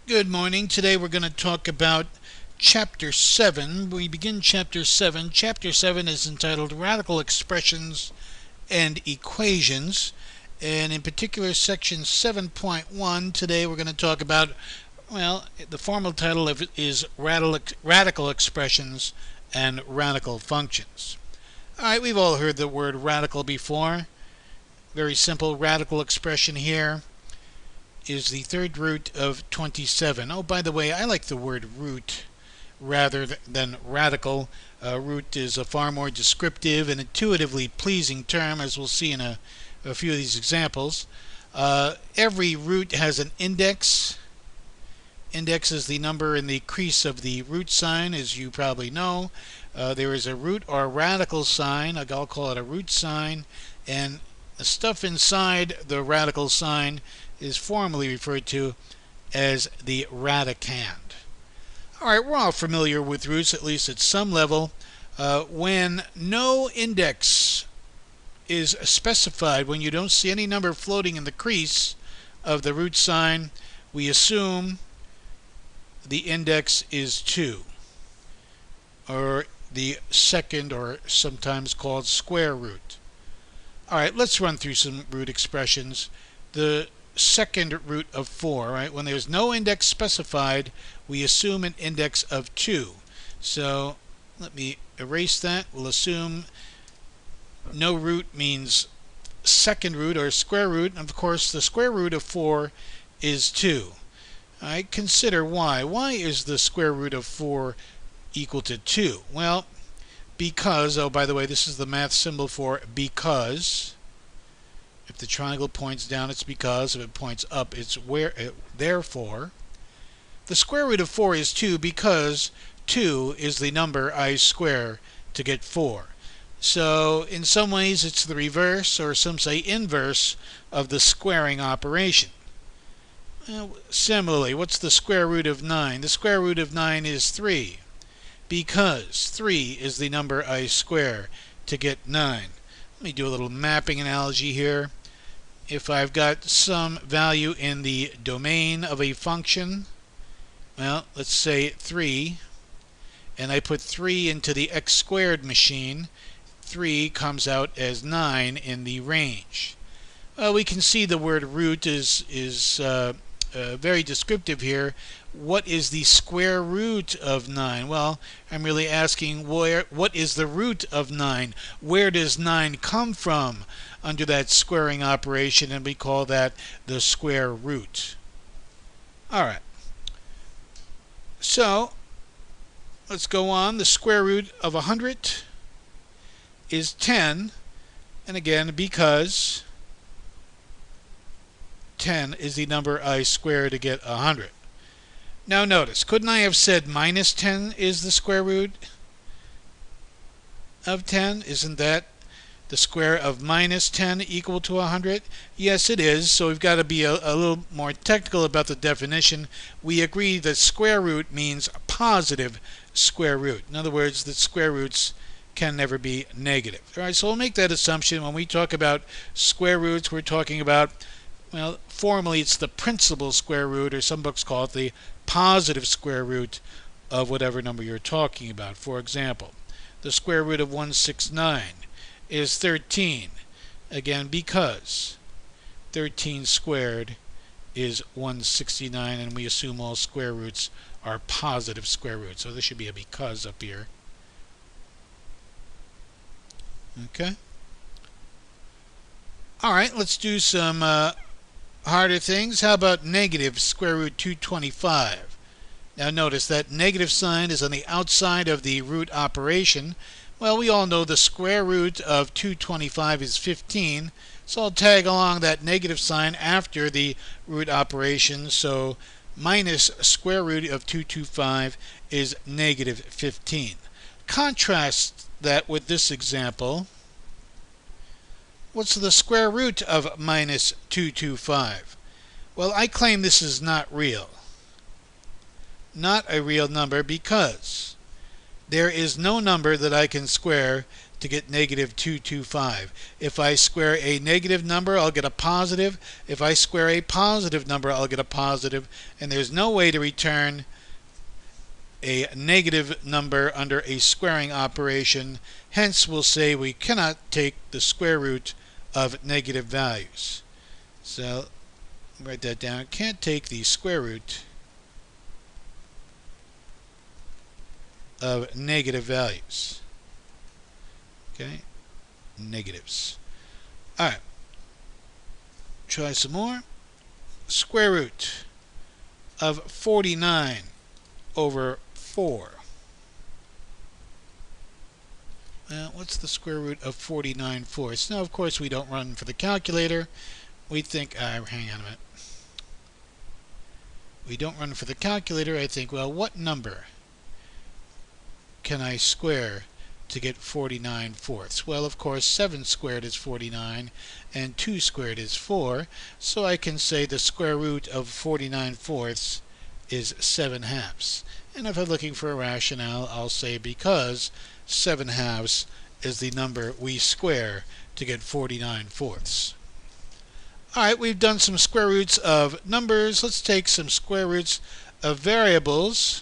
Good morning. Today we're going to talk about Chapter 7. We begin Chapter 7. Chapter 7 is entitled Radical Expressions and Equations. And in particular, Section 7.1. Today we're going to talk about, the formal title of it is Radical Expressions and Radical Functions. Alright, we've all heard the word radical before. Very simple radical expression here is the third root of 27. Oh, by the way, I like the word root rather than radical. Root is a far more descriptive and intuitively pleasing term, as we'll see in a few of these examples. Every root has an index. Index is the number in the crease of the root sign, as you probably know. There is a root or radical sign. I'll call it a root sign, and the stuff inside the radical sign is formally referred to as the radicand. Alright, we're all familiar with roots, at least at some level. When no index is specified, when you don't see any number floating in the crease of the root sign, we assume the index is 2, or the second, or sometimes called square root. Alright, let's run through some root expressions. The second root of 4, right? When there's no index specified, we assume an index of 2. So let me erase that. We'll assume no root means second root or square root. And of course, the square root of 4 is 2. Alright, consider why. Why is the square root of 4 equal to 2? Well, because, oh, by the way, this is the math symbol for because. If the triangle points down, it's because. If it points up, it's where. Therefore, the square root of 4 is 2 because 2 is the number I square to get 4. So, in some ways, it's the reverse, or some say inverse, of the squaring operation. Similarly, what's the square root of 9? The square root of 9 is 3 because 3 is the number I square to get 9. Let me do a little mapping analogy here. If I've got some value in the domain of a function, well, let's say 3, and I put 3 into the x squared machine, 3 comes out as 9 in the range. Well, we can see the word root is very descriptive here. What is the square root of 9? Well, I'm really asking what is the root of 9? Where does 9 come from under that squaring operation? And we call that the square root. Alright. So, let's go on. The square root of 100 is 10. And again, because 10 is the number I square to get 100. Now notice, couldn't I have said minus 10 is the square root of 10? Isn't that the square of minus 10 equal to 100? Yes, it is. So we've got to be a little more technical about the definition. We agree that square root means positive square root. In other words, that square roots can never be negative. All right, so we'll make that assumption. When we talk about square roots, we're talking about, well, formally it's the principal square root, or some books call it the positive square root of whatever number you're talking about. For example, the square root of 169 is 13. Again, because 13 squared is 169, and we assume all square roots are positive square roots. So there should be a because up here. Okay. Alright, let's do some harder things. How about negative square root 225? Now notice that negative sign is on the outside of the root operation. Well, we all know the square root of 225 is 15, so I'll tag along that negative sign after the root operation. So minus square root of 225 is negative 15. Contrast that with this example. What's the square root of minus 225? Well, I claim this is not real. Not a real number because there is no number that I can square to get negative 225. If I square a negative number, I'll get a positive. If I square a positive number, I'll get a positive. And there's no way to return a negative number under a squaring operation. Hence, we'll say we cannot take the square root of negative values. So, write that down. Can't take the square root of negative values. Okay, negatives. All right, try some more. Square root of 49 over 4. Well, what's the square root of 49/4? Now, of course, we don't run for the calculator. We think, hang on a minute. We don't run for the calculator. I think, well, what number can I square to get 49/4? Well, of course, 7 squared is 49, and 2 squared is 4, so I can say the square root of 49/4 is 7/2. And if I'm looking for a rationale, I'll say because 7/2 is the number we square to get 49/4. Alright, we've done some square roots of numbers. Let's take some square roots of variables.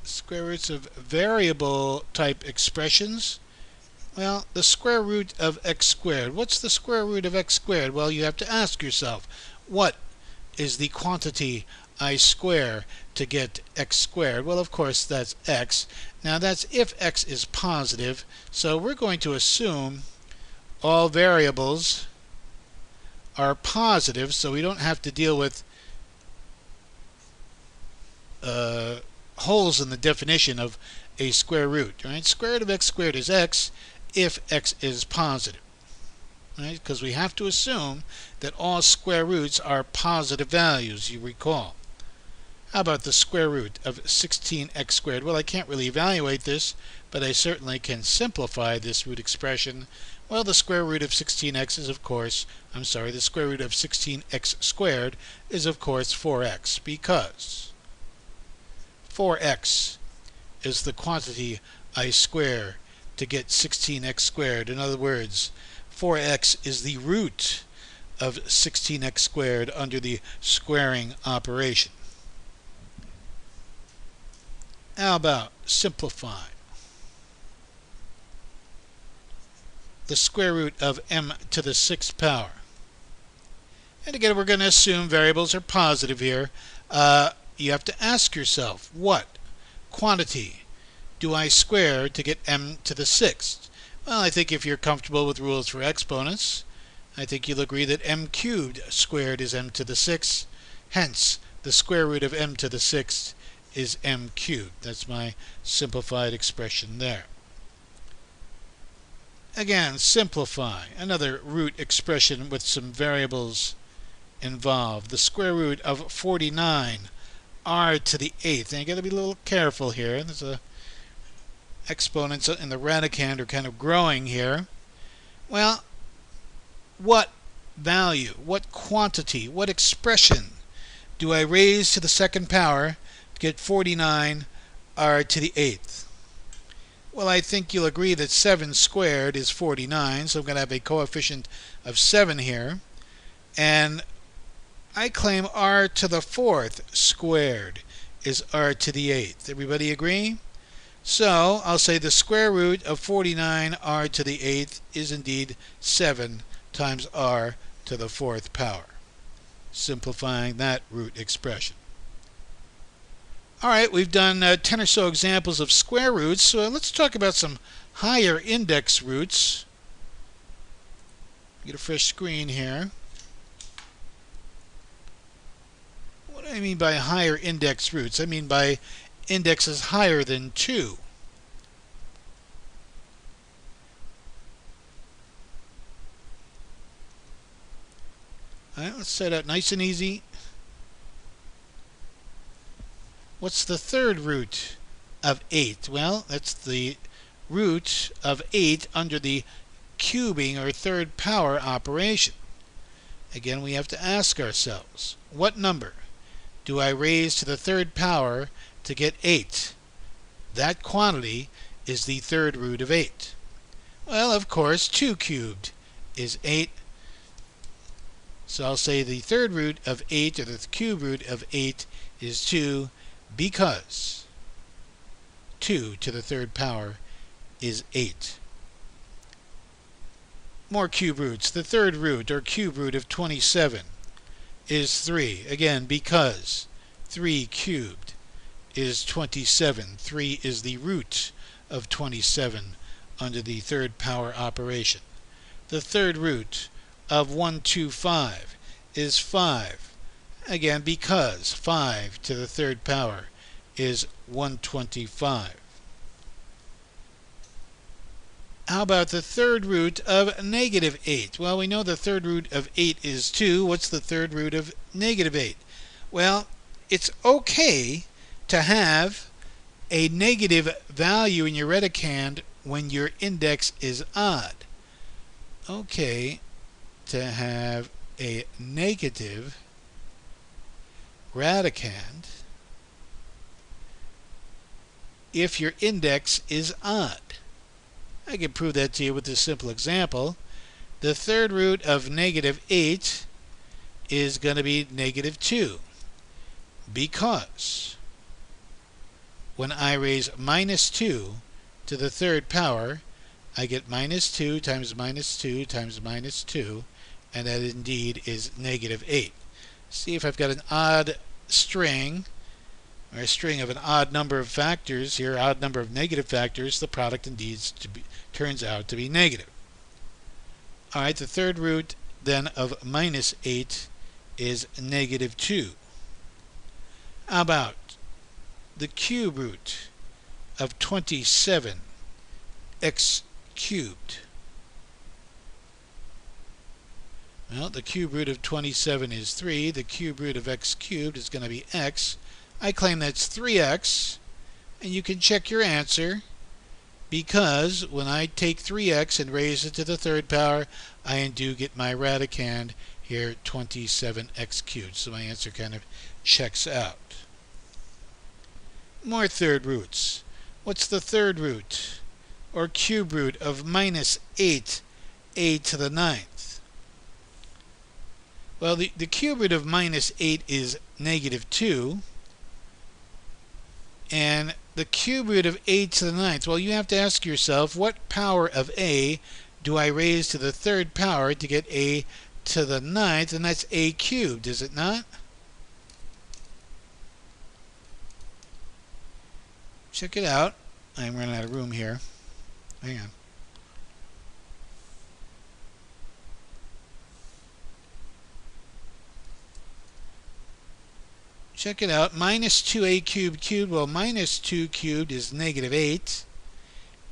Square roots of variable type expressions. Well, the square root of x squared. What's the square root of x squared? Well, you have to ask yourself, what is the quantity I square to get x squared? Well, of course, that's x. Now, that's if x is positive. So we're going to assume all variables are positive, so we don't have to deal with holes in the definition of a square root. Right? Square root of x squared is x if x is positive. Right? Because we have to assume that all square roots are positive values, you recall. How about the square root of 16x squared? Well, I can't really evaluate this, but I certainly can simplify this root expression. Well, the square root of 16x is, of course, the square root of 16x squared is, of course, 4x, because 4x is the quantity I square to get 16x squared. In other words, 4x is the root of 16x squared under the squaring operation. How about simplify? The square root of m to the 6th power. And again, we're going to assume variables are positive here. You have to ask yourself, what quantity do I square to get m to the 6th? Well, I think if you're comfortable with rules for exponents, I think you'll agree that m cubed squared is m to the 6th. Hence, the square root of m to the 6th is m cubed. That's my simplified expression there. Again, simplify. Another root expression with some variables involved. The square root of 49 r to the 8th. And you got to be a little careful here. There's exponents in the Radicand are kind of growing here. Well, what value, what quantity, what expression do I raise to the 2nd power to get 49 r to the 8th? Well, I think you'll agree that 7 squared is 49, so I'm going to have a coefficient of 7 here. And I claim r to the 4th squared is r to the 8th. Everybody agree? So I'll say the square root of 49 r to the 8th is indeed 7 times r to the 4th power. Simplifying that root expression. Alright, we've done 10 or so examples of square roots, so let's talk about some higher index roots. Get a fresh screen here. What do I mean by higher index roots? I mean by indexes higher than 2. Alright, let's set out nice and easy. What's the third root of 8? Well, that's the root of 8 under the cubing or 3rd power operation. Again, we have to ask ourselves, what number do I raise to the third power to get 8? That quantity is the third root of 8. Well, of course, 2 cubed is 8. So I'll say the third root of 8, or the cube root of 8, is 2, because 2 to the third power is 8. More cube roots. The third root, or cube root, of 27 is 3. Again, because 3 cubed is 27. 3 is the root of 27 under the third power operation. The third root of 125 is 5. Again, because 5 to the third power is 125. How about the third root of negative 8? Well, we know the third root of 8 is 2. What's the third root of negative 8? Well, it's okay to have a negative value in your Radicand when your index is odd. Okay to have a negative Radicand if your index is odd. I can prove that to you with this simple example. The third root of negative 8 is going to be negative 2, because when I raise minus 2 to the third power, I get minus 2 times minus 2 times minus 2, and that indeed is negative 8. See if I've got an odd string, or a string of an odd number of factors here, odd number of negative factors, the product indeed turns out to be negative. Alright, the third root then of minus 8 is negative 2. How about the cube root of 27 x cubed? Well, the cube root of 27 is 3. The cube root of x cubed is going to be x. I claim that's 3x, and you can check your answer, because when I take 3x and raise it to the third power, I do get my Radicand here, 27x cubed. So my answer kind of checks out. More third roots. What's the third root, or cube root, of minus 8a to the 9th? Well, the cube root of minus 8 is negative 2. And the cube root of 8 to the 9th, well, you have to ask yourself, what power of a do I raise to the third power to get a to the 9th? And that's a cubed, is it not? Check it out. I'm running out of room here. Hang on. Check it out. Minus 2a cubed. Well, minus 2 cubed is negative 8.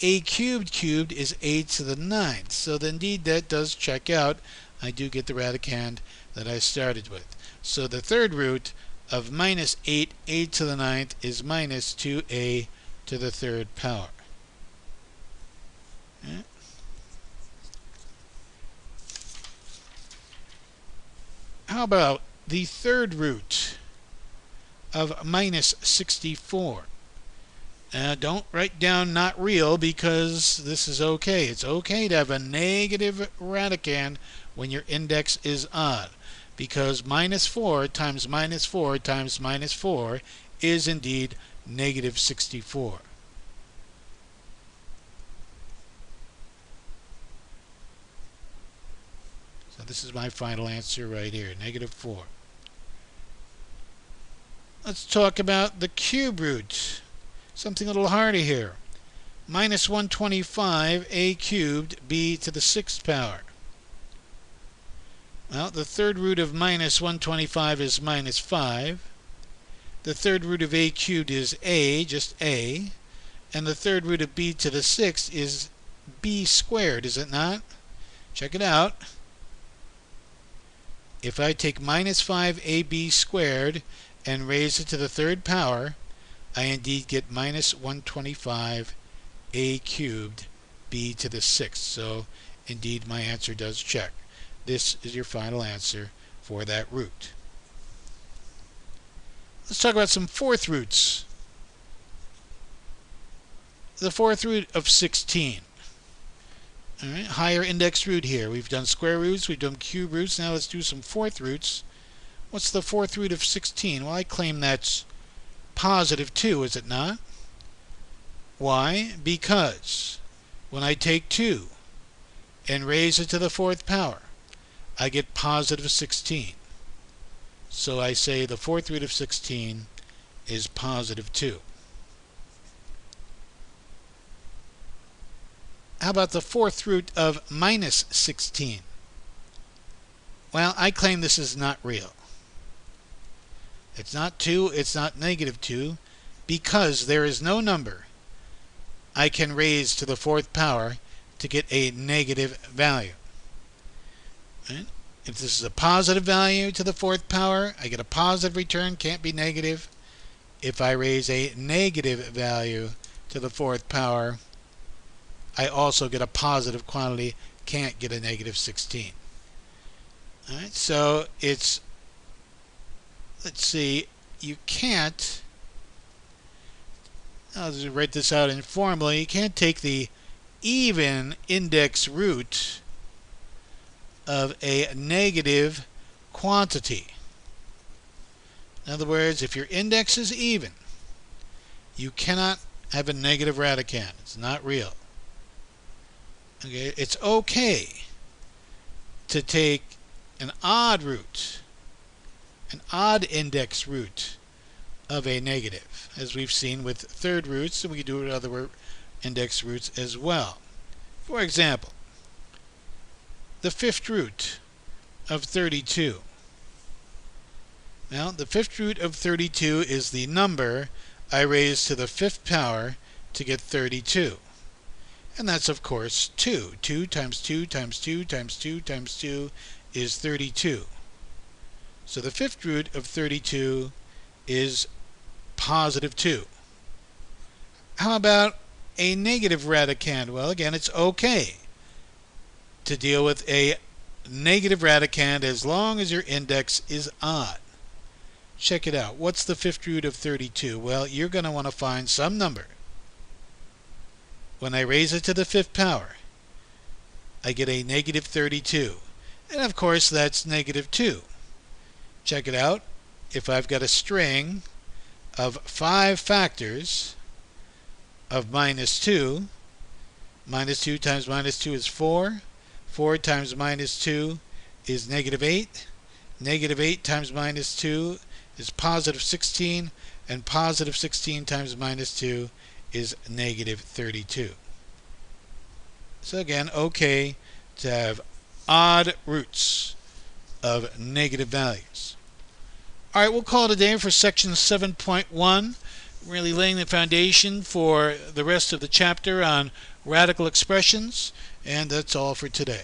A cubed is 8 to the 9th. So indeed that does check out. I do get the Radicand that I started with. So the third root of minus 8a to the 9th is minus 2a to the third power. Yeah. How about the third root of minus 64? Don't write down not real, because this is okay. It's okay to have a negative Radicand when your index is odd, because minus 4 times minus 4 times minus 4 is indeed negative 64. So this is my final answer right here, negative 4. Let's talk about the cube root. Something a little harder here. Minus 125 a cubed b to the 6th power. Well, the third root of minus 125 is minus 5. The third root of a cubed is a, just a. And the third root of b to the 6th is b squared, is it not? Check it out. If I take minus 5ab squared and raise it to the third power, I indeed get minus 125 a cubed b to the 6th. So indeed my answer does check. This is your final answer for that root. Let's talk about some fourth roots. The fourth root of 16. All right, higher index root here. We've done square roots, we've done cube roots. Now let's do some fourth roots. What's the fourth root of 16? Well, I claim that's positive 2, is it not? Why? Because when I take 2 and raise it to the fourth power, I get positive 16. So I say the fourth root of 16 is positive 2. How about the fourth root of minus 16? Well, I claim this is not real. It's not 2, it's not negative 2, because there is no number I can raise to the fourth power to get a negative value. Right? If this is a positive value to the fourth power, I get a positive return, can't be negative. If I raise a negative value to the fourth power, I also get a positive quantity, can't get a negative 16. All right, so it's, let's see, you can't, I'll just write this out informally, you can't take the even index root of a negative quantity. In other words, if your index is even, you cannot have a negative radicand. It's not real. Okay, it's okay to take an odd root, an odd index root of a negative, as we've seen with third roots, and we can do it with other index roots as well. For example, the fifth root of 32. Now, the fifth root of 32 is the number I raise to the fifth power to get 32. And that's, of course, 2. 2 times 2 times 2 times 2 times 2 is 32. So the fifth root of 32 is positive 2. How about a negative radicand? Well, again, it's okay to deal with a negative radicand as long as your index is odd. Check it out. What's the fifth root of 32? Well, you're going to want to find some number. When I raise it to the fifth power, I get a negative 32. And of course, that's negative 2. Check it out. If I've got a string of 5 factors of minus 2, minus 2 times minus 2 is 4. 4 times minus 2 is negative 8. Negative 8 times minus 2 is positive 16. And positive 16 times minus 2 is negative 32. So again, okay to have odd roots of negative values. All right, we'll call it a day for section 7.1, really laying the foundation for the rest of the chapter on radical expressions, and that's all for today.